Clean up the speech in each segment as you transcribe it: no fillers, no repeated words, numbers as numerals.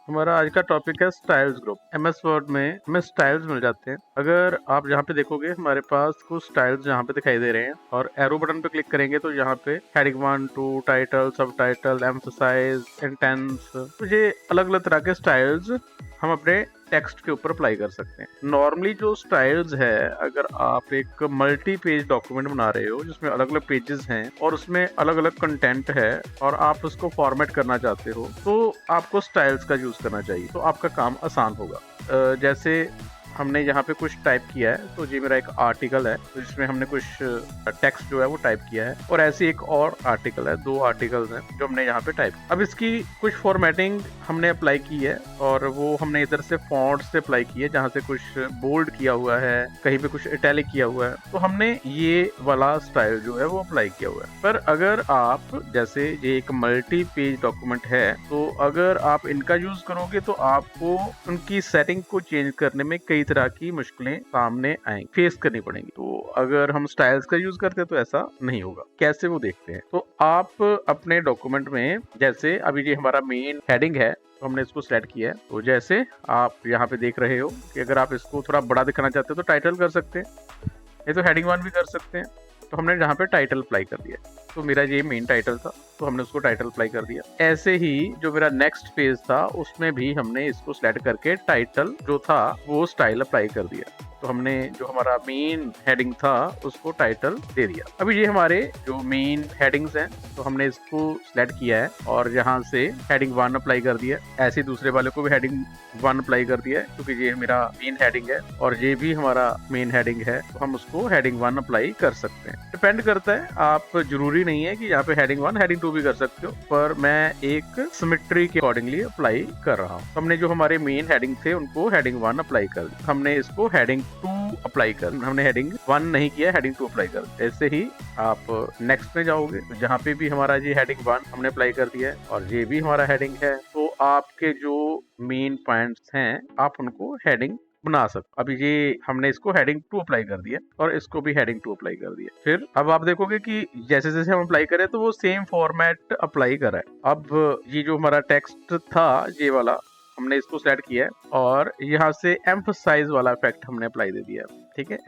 हमारा आज का टॉपिक है स्टाइल्स ग्रुप। एमएस वर्ड में हमें स्टाइल्स मिल जाते हैं। अगर आप यहाँ पे देखोगे हमारे पास कुछ स्टाइल्स यहाँ पे दिखाई दे रहे हैं और एरो बटन पे क्लिक करेंगे तो यहाँ पे हेडिंग 1, 2, टाइटल, सब टाइटल, एम्फसाइज, इंटेंस, तो ये अलग अलग तरह के स्टाइल्स हम अपने टेक्स्ट के ऊपर अप्लाई कर सकते हैं। नॉर्मली जो स्टाइल्स है, अगर आप एक मल्टी पेज डॉक्यूमेंट बना रहे हो जिसमें अलग अलग पेजेस हैं और उसमें अलग अलग कंटेंट है और आप उसको फॉर्मेट करना चाहते हो तो आपको स्टाइल्स का यूज करना चाहिए, तो आपका काम आसान होगा। जैसे हमने यहाँ पे कुछ टाइप किया है, तो ये मेरा एक आर्टिकल है तो जिसमें हमने कुछ टेक्स्ट जो है वो टाइप किया है, और ऐसे एक और आर्टिकल है, दो आर्टिकल्स हैं जो हमने यहाँ पे टाइप। अब इसकी कुछ फॉर्मेटिंग हमने अप्लाई की है और वो हमने इधर से फॉन्ट से अप्लाई की है, जहाँ से कुछ बोल्ड किया हुआ है, कहीं पे कुछ इटैलिक किया हुआ है, तो हमने ये वाला स्टाइल जो है वो अप्लाई किया हुआ है। पर अगर आप, जैसे ये एक मल्टी पेज डॉक्यूमेंट है, तो अगर आप इनका यूज करोगे तो आपको उनकी सेटिंग को चेंज करने में कई तरह की मुश्किलें सामने आएंगी, फेस करनी पड़ेंगी। तो अगर हम स्टाइल्स का यूज करते हैं तो ऐसा नहीं होगा। कैसे वो देखते हैं। तो आप अपने डॉक्यूमेंट में, जैसे अभी ये हमारा मेन हेडिंग है तो हमने इसको सेलेक्ट किया है, तो जैसे आप यहाँ पे देख रहे हो कि अगर आप इसको थोड़ा बड़ा दिखाना चाहते हो तो टाइटल कर सकते हैं, ये तो हेडिंग 1 भी कर सकते हैं। तो हमने यहाँ पे टाइटल अप्लाई कर दिया, तो मेरा ये मेन टाइटल था तो हमने उसको टाइटल अप्लाई कर दिया। ऐसे ही जो मेरा नेक्स्ट पेज था उसमें भी हमने इसको सिलेक्ट करके टाइटल जो था वो स्टाइल अप्लाई कर दिया, तो हमने जो हमारा मेन हेडिंग था उसको टाइटल दे दिया। अभी ये हमारे जो मेन हेडिंग्स हैं तो हमने इसको सिलेक्ट किया है और यहाँ से हेडिंग 1 अप्लाई कर दिया। ऐसे दूसरे वाले को भी हेडिंग 1 अप्लाई कर दिया है क्योंकि ये मेरा मेन हेडिंग है और ये भी हमारा मेन हेडिंग है, तो हम उसको हेडिंग 1 अप्लाई कर सकते हैं। डिपेंड करता है, आप जरूरी नहीं है कि यहाँ पे हेडिंग 1 हेडिंग 2 भी कर सकते हो, पर मैं एक सिमेट्री के अकॉर्डिंगली अप्लाई कर रहा हूँ। हमने जो हमारे मेन हेडिंग थे उनको हेडिंग 1 अप्लाई कर दिया, हमने इसको हेडिंग 2 अप्लाई कर, हमने हेडिंग 1 नहीं किया, हेडिंग 2 अप्लाई कर। ऐसे ही आप नेक्स्ट में जाओगे तो जहाँ पे भी हमारा ये हेडिंग 1 हमने अप्लाई कर दिया है और ये भी हमारा हेडिंग है, तो आपके जो मेन पॉइंट्स हैं आप उनको हेडिंग बना सकते। अभी ये हमने इसको हेडिंग 2 अप्लाई कर दिया और इसको भी हेडिंग 2 अप्लाई कर दिया। फिर अब आप देखोगे कि जैसे जैसे हम अप्लाई करें तो वो सेम फॉर्मेट अप्लाई कर रहा है। अब ये जो हमारा टेक्स्ट था ये वाला, हमने इसको सेलेक्ट किया है और यहाँ से एम्फसाइज वाला इफेक्ट हमने अप्लाई दे दिया। ठीक है,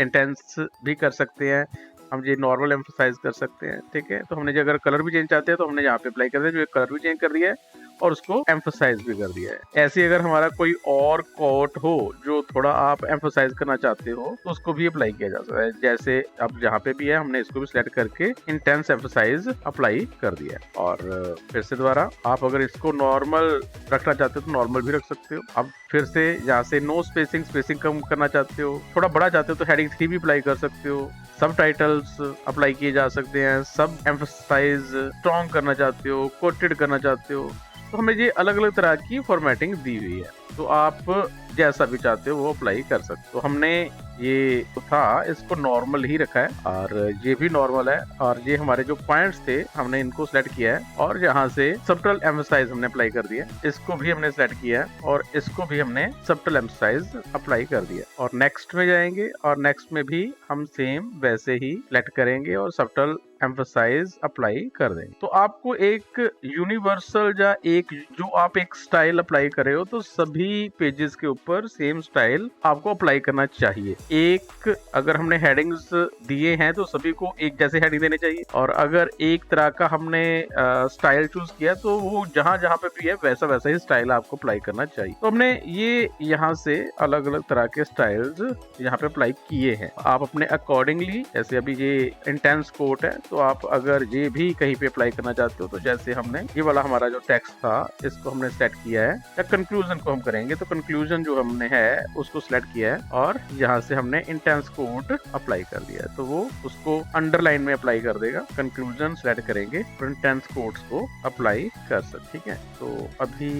इंटेंस भी कर सकते हैं हम, ये नॉर्मल एम्फसाइज कर सकते हैं। ठीक है, तो हमने जो अगर कलर भी चेंज चाहते हैं तो हमने यहाँ पे अप्लाई कर दिया, जो कलर भी चेंज कर दिया है और उसको एम्फसाइज भी कर दिया है। ऐसे अगर हमारा कोई और कोट हो जो थोड़ा आप एम्फसाइज करना चाहते हो तो उसको भी अप्लाई किया जा सकता है। जैसे अब जहाँ पे भी है हमने इसको भी सिलेक्ट करके इंटेंस एम्फसाइज अप्लाई कर दिया है। और फिर से दोबारा आप अगर इसको नॉर्मल रखना चाहते हो तो नॉर्मल भी रख सकते हो। अब फिर से यहाँ से नो स्पेसिंग कम करना चाहते हो, थोड़ा बड़ा चाहते हो तो हेडिंग 3 भी अप्लाई कर सकते हो। सब टाइटल्स अप्लाई किए जा सकते हैं, सब एम्फसाइज स्ट्रॉन्ग करना चाहते हो, कोटेड करना चाहते हो, तो हमें ये अलग अलग तरह की फॉर्मेटिंग दी हुई है, तो आप जैसा भी चाहते हो वो अप्लाई कर सकते हो। तो हमने ये तो था इसको नॉर्मल ही रखा है और ये भी नॉर्मल है, और ये हमारे जो पॉइंट्स थे हमने इनको सिलेक्ट किया है और यहाँ से सबटल एम्फसाइज हमने अप्लाई कर दिया, इसको भी हमने सिलेक्ट किया है और इसको भी हमने सबटल एम्फसाइज अप्लाई कर दिया। और नेक्स्ट में जाएंगे और नेक्स्ट में भी हम सेम वैसे ही सिलेक्ट करेंगे और सबटल एम्फसाइज अप्लाई कर देंगे। तो आपको एक यूनिवर्सल या एक जो आप एक स्टाइल अप्लाई कर रहे हो तो सभी पेजेस के ऊपर सेम स्टाइल आपको अप्लाई करना चाहिए। एक अगर हमने हेडिंग्स दिए हैं तो सभी को एक जैसे हेडिंग देने चाहिए, और अगर एक तरह का हमने स्टाइल चूज किया तो वो जहां जहां पे भी है वैसा वैसा ही स्टाइल आपको अप्लाई करना चाहिए। तो हमने ये यहाँ से अलग अलग तरह के स्टाइल्स यहाँ पे अप्लाई किए हैं। आप अपने अकॉर्डिंगली, जैसे अभी ये इंटेंस कोट है तो आप अगर ये भी कहीं पे अप्लाई करना चाहते हो तो जैसे हमने ये वाला हमारा जो टेक्स्ट था इसको हमने सेलेक्ट किया है, या कंक्लूजन को हम करेंगे तो कंक्लूजन जो हमने है उसको सिलेक्ट किया है और यहाँ से हमने इंटेंस कोट अप्लाई कर दिया है, तो वो उसको अंडरलाइन में अप्लाई कर देगा। कंक्लूजन सेलेक्ट करेंगे और इंटेंस कोट्स को अप्लाई कर सकते। ठीक है, तो अभी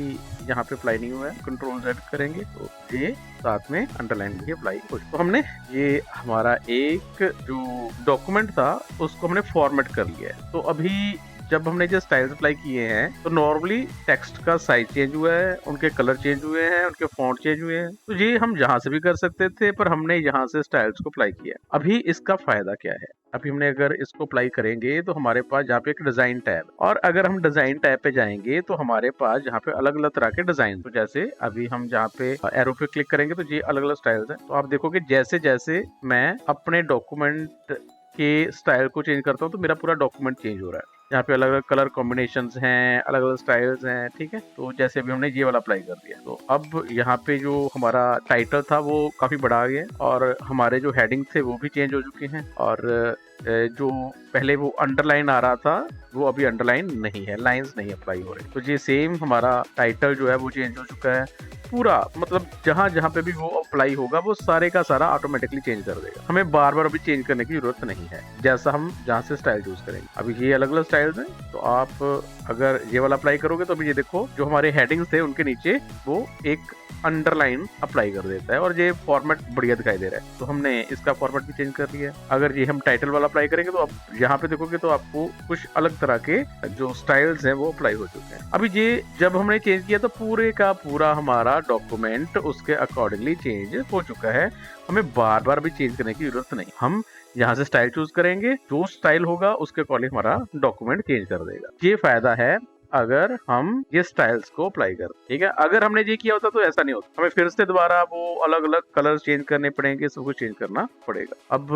यहाँ पे अप्लाई नहीं हुआ है, कंट्रोल Z करेंगे तो ये साथ में अंडरलाइन भी अप्लाई हो। तो हमने ये हमारा एक जो डॉक्यूमेंट था उसको हमने फॉर्मेट कर लिया है। तो अभी जब हमने जो स्टाइल्स अप्लाई किए हैं तो नॉर्मली टेक्स्ट का साइज चेंज हुआ है, उनके कलर चेंज हुए हैं, उनके फॉन्ट चेंज हुए हैं, तो ये हम जहां से भी कर सकते थे पर हमने यहाँ से स्टाइल्स को अप्लाई किया। अभी इसका फायदा क्या है, अभी हमने अगर इसको अप्लाई करेंगे तो हमारे पास यहाँ पे एक डिजाइन टैब, और अगर हम डिजाइन टैब पे जाएंगे तो हमारे पास यहाँ पे अलग अलग तरह के डिजाइन, तो जैसे अभी हम जहाँ पे एरो पे क्लिक करेंगे तो ये अलग अलग स्टाइल्स हैं। तो आप देखोगे जैसे जैसे मैं अपने डॉक्यूमेंट के स्टाइल को चेंज करता हूँ तो मेरा पूरा डॉक्यूमेंट चेंज हो रहा है। यहाँ पे अलग अलग कलर कॉम्बिनेशंस हैं, अलग अलग स्टाइल्स हैं, ठीक है। तो जैसे अभी हमने ये वाला अप्लाई कर दिया तो अब यहाँ पे जो हमारा टाइटल था वो काफी बड़ा आ गया, और हमारे जो हेडिंग थे वो भी चेंज हो चुके हैं, और जो पहले वो अंडरलाइन आ रहा था वो अभी अंडरलाइन नहीं है, लाइंस नहीं अप्लाई हो रही। तो ये सेम हमारा टाइटल जो है वो चेंज हो चुका है पूरा, मतलब जहां जहां पे भी वो अप्लाई होगा वो सारे का सारा ऑटोमेटिकली चेंज कर देगा, हमें बार बार अभी चेंज करने की जरूरत नहीं है, जैसा हम जहां से स्टाइल चूज करेंगे। अभी ये अलग अलग स्टाइल्स हैं, तो आप अगर ये वाला अप्लाई करोगे तो अभी ये देखो जो हमारे हेडिंग्स थे उनके नीचे वो एक अंडरलाइन अप्लाई कर देता है, और ये फॉर्मेट बढ़िया दिखाई दे रहा है। तो हमने इसका फॉर्मेट भी चेंज कर लिया। अगर ये हम टाइटल वाला अप्लाई करेंगे तो आप यहाँ पे देखोगे तो आपको कुछ अलग तरह के जो स्टाइल्स हैं वो अप्लाई हो चुके हैं। अभी ये जब हमने चेंज किया तो पूरे का पूरा हमारा डॉक्यूमेंट उसके अकॉर्डिंगली चेंज हो चुका है, हमें बार बार भी चेंज करने की जरूरत नहीं। हम यहाँ से स्टाइल चूज करेंगे, जो स्टाइल होगा उसके अकॉर्डिंग हमारा डॉक्यूमेंट चेंज कर देगा। ये फायदा है अगर हम ये स्टाइल्स को अप्लाई करें, ठीक है। अगर हमने ये किया होता तो ऐसा नहीं होता, हमें फिर से दोबारा वो अलग अलग कलर्स चेंज करने पड़ेंगे, सब कुछ चेंज करना पड़ेगा। अब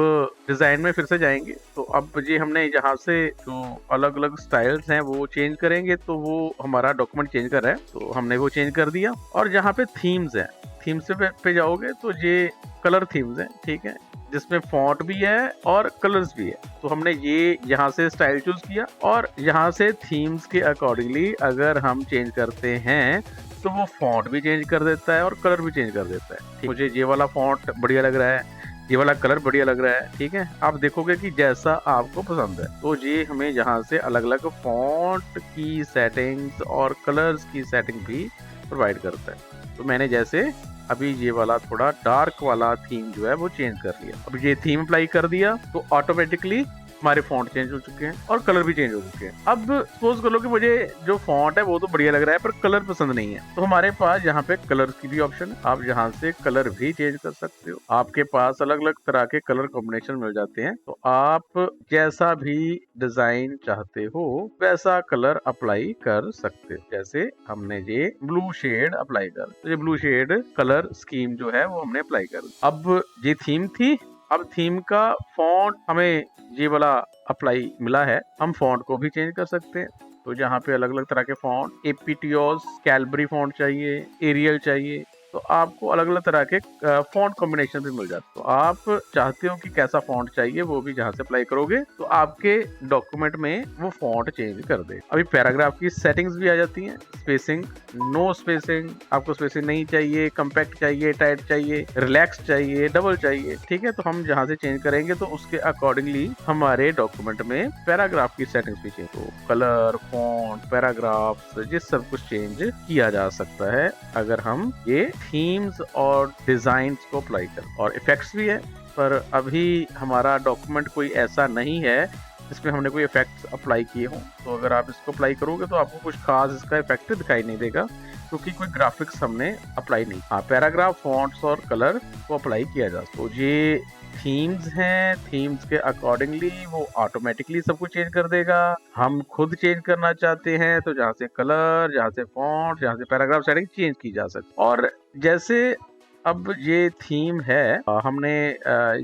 डिजाइन में फिर से जाएंगे तो अब ये हमने यहाँ से जो अलग अलग स्टाइल्स हैं वो चेंज करेंगे, तो वो हमारा डॉक्यूमेंट चेंज कर रहा है, तो हमने वो चेंज कर दिया। और जहाँ पे थीम्स है, थीम्स पे जाओगे तो ये कलर थीम्स है, ठीक है, जिसमें फॉन्ट भी है और कलर्स भी है। तो हमने ये यहाँ से स्टाइल चूज किया, और यहाँ से थीम्स के अकॉर्डिंगली अगर हम चेंज करते हैं तो वो फॉन्ट भी चेंज कर देता है और कलर भी चेंज कर देता है। मुझे ये वाला फॉन्ट बढ़िया लग रहा है, ये वाला कलर बढ़िया लग रहा है, ठीक है। आप देखोगे कि जैसा आपको पसंद है, तो ये हमें यहाँ से अलग अलग फॉन्ट की सेटिंग्स और कलर्स की सेटिंग भी प्रोवाइड करता है। तो मैंने जैसे अभी ये वाला थोड़ा डार्क वाला थीम जो है वो चेंज कर लिया। अब ये थीम अप्लाई कर दिया तो ऑटोमेटिकली हमारे फॉन्ट चेंज हो चुके हैं और कलर भी चेंज हो चुके हैं। अब सपोज कर लो कि मुझे जो फॉन्ट है वो तो बढ़िया लग रहा है पर कलर पसंद नहीं है, तो हमारे पास यहाँ पे कलर की भी ऑप्शन है, आप यहाँ से कलर भी चेंज कर सकते हो। आपके पास अलग अलग तरह के कलर कॉम्बिनेशन मिल जाते हैं, तो आप जैसा भी डिजाइन चाहते हो वैसा कलर अप्लाई कर सकते हो। जैसे हमने ये ब्लू शेड अप्लाई कर, तो ये ब्लू शेड कलर स्कीम जो है वो हमने अप्लाई कर। अब ये थीम थी, अब थीम का फॉन्ट हमें ये वाला अप्लाई मिला है, हम फॉन्ट को भी चेंज कर सकते हैं। तो यहाँ पे अलग अलग तरह के फॉन्ट, एपीटीओस, कैलबरी फॉन्ट चाहिए, एरियल चाहिए, तो आपको अलग अलग तरह के फॉन्ट कॉम्बिनेशन भी मिल जाते हैं। तो आप चाहते हो कि कैसा फॉन्ट चाहिए वो भी जहाँ से अप्लाई करोगे तो आपके डॉक्यूमेंट में वो फॉन्ट चेंज कर दे। अभी पैराग्राफ की सेटिंग्स भी आ जाती हैं, स्पेसिंग, नो स्पेसिंग, आपको स्पेसिंग नहीं चाहिए, कम्पैक्ट चाहिए, टाइट चाहिए, रिलैक्स चाहिए, डबल चाहिए, ठीक है। तो हम जहाँ से चेंज करेंगे तो उसके अकॉर्डिंगली हमारे डॉक्यूमेंट में पैराग्राफ की सेटिंग्स भी चेंज हो, कलर, फॉन्ट, पैराग्राफ, ये सब कुछ चेंज किया जा सकता है अगर हम ये थीम्स और डिजाइन्स को अप्लाई करें। और इफेक्ट्स भी है, पर अभी हमारा डॉक्यूमेंट कोई ऐसा नहीं है इसमें हमने कोई इफेक्ट्स अप्लाई किए हों, तो अगर आप इसको अप्लाई करोगे तो आपको कुछ खास इसका इफेक्ट दिखाई नहीं देगा क्योंकि कोई ग्राफिक्स हमने अप्लाई नहीं। हाँ, पैराग्राफ, फॉन्ट्स और कलर को अप्लाई किया जा सकता है। तो ये थीम्स हैं, थीम्स के अकॉर्डिंगली वो ऑटोमेटिकली सब कुछ चेंज कर देगा। हम खुद चेंज करना चाहते हैं तो जहाँ से कलर, जहाँ से फॉन्ट, जहाँ से पैराग्राफ सेटिंग चेंज की जा सकती। और जैसे अब ये थीम है, हमने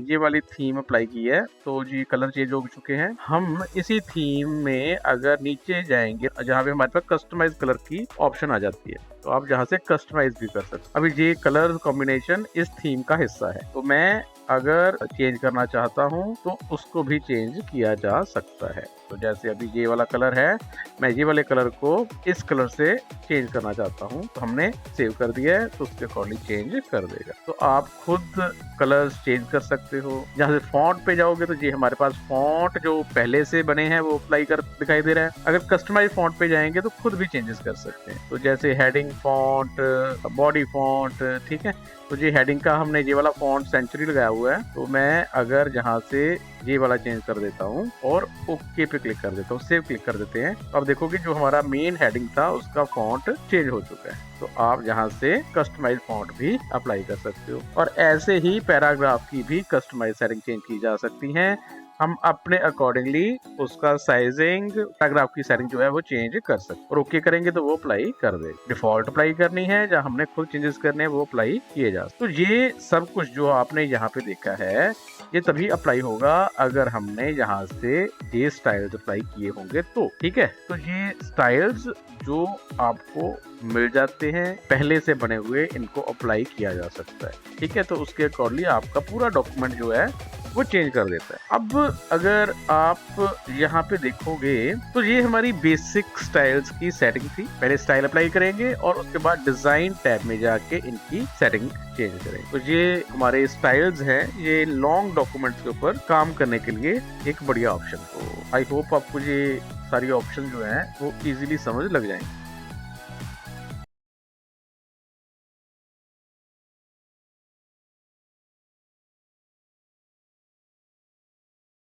ये वाली थीम अप्लाई की है तो जी कलर चेंज हो चुके हैं। हम इसी थीम में अगर नीचे जाएंगे जहाँ पे हमारे पास कस्टमाइज कलर की ऑप्शन आ जाती है, तो आप जहाँ से कस्टमाइज भी कर सकते। अभी ये कलर कॉम्बिनेशन इस थीम का हिस्सा है, तो मैं अगर चेंज करना चाहता हूँ तो उसको भी चेंज किया जा सकता है। तो जैसे अभी ये वाला कलर है, मैं ये वाले कलर को इस कलर से चेंज करना चाहता हूँ, तो हमने सेव कर दिया है तो उसके अकॉर्डिंग चेंज कर देगा। तो आप खुद कलर्स चेंज कर सकते हो। जहाँ से फॉन्ट पे जाओगे तो ये हमारे पास फॉन्ट जो पहले से बने हैं वो अप्लाई कर दिखाई दे रहा है। अगर कस्टमाइज फॉन्ट पे जाएंगे तो खुद भी चेंजेस कर सकते हैं। तो जैसे हेडिंग फॉन्ट, बॉडी फॉन्ट, ठीक है। तो ये हेडिंग का हमने ये वाला फॉन्ट सेंचुरी लगाया हुआ है, तो मैं अगर जहाँ से ये वाला चेंज कर देता हूँ और ओके पे क्लिक कर देता हूँ, सेव क्लिक कर देते हैं, तो अब देखोगे जो हमारा मेन हेडिंग था उसका फॉन्ट चेंज हो चुका है। तो आप यहाँ से कस्टमाइज फॉन्ट भी अप्लाई कर सकते हो। और ऐसे ही पैराग्राफ की भी कस्टमाइज सेटिंग चेंज की जा सकती है। हम अपने अकॉर्डिंगली उसका साइजिंग, पैराग्राफ की सेटिंग जो है वो चेंज कर सकते, और ओके करेंगे तो वो अप्लाई कर दे। डिफॉल्ट अप्लाई करनी है, जहाँ हमने खुद चेंजेस करने हैं वो अप्लाई किए जा सकते। तो ये सब कुछ जो आपने यहाँ पे देखा है ये तभी अप्लाई होगा अगर हमने यहाँ से ये स्टाइल्स अप्लाई किए होंगे तो, ठीक है। तो ये स्टाइल्स जो आपको मिल जाते हैं पहले से बने हुए, इनको अप्लाई किया जा सकता है, ठीक है। तो उसके अकॉर्डिंगली आपका पूरा डॉक्यूमेंट जो है वो चेंज कर देता है। अब अगर आप यहाँ पे देखोगे तो ये हमारी बेसिक स्टाइल्स की सेटिंग थी। पहले स्टाइल अप्लाई करेंगे और उसके बाद डिजाइन टैब में जाके इनकी सेटिंग चेंज करेंगे। तो ये हमारे स्टाइल्स हैं, ये लॉन्ग डॉक्यूमेंट्स के ऊपर काम करने के लिए एक बढ़िया ऑप्शन। तो आई होप आपको ये सारी ऑप्शन जो हैं वो इजीली समझ लग जाएंगे।